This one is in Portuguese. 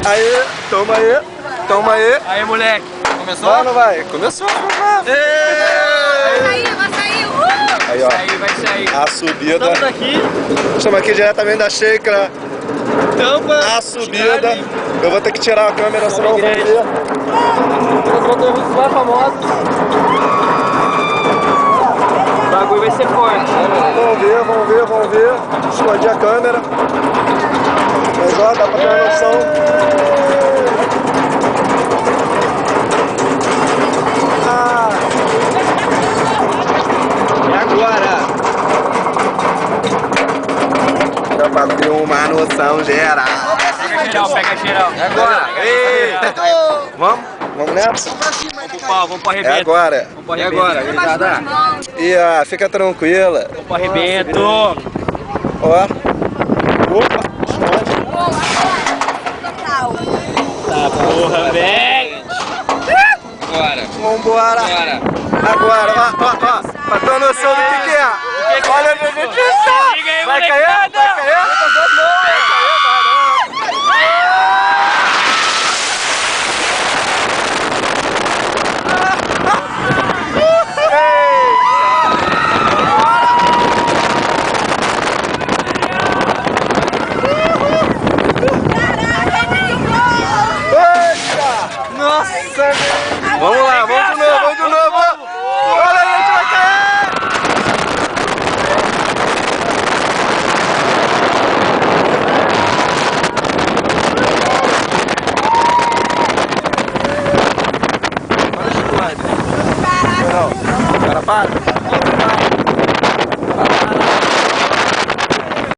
Aí, toma aí. Toma aí. Aí, moleque. Começou? Vai ou não vai? Começou. Vai sair, Aí, ó. Vai sair. A subida. Estamos aqui. Estamos aqui diretamente da Sheikra. Tampa. A subida. Eu vou ter que tirar a câmera, senão eu vou ver. Os motoristas mais famosos. O bagulho vai ser forte. Vamos ver. Escondi a câmera. Mas ó, dá pra ter uma noção. E agora? Dá pra ter uma noção geral. Pega geral. É agora. Vamos nessa? Vamos pro arrebento. É agora. E agora, gurizada? E fica tranquila. Vamos pro arrebento. Ó. Opa. Tá porra, velho. Vambora. Agora, ó. Pra ter uma noção do que é. Olha a minha nutrição. Vai cair?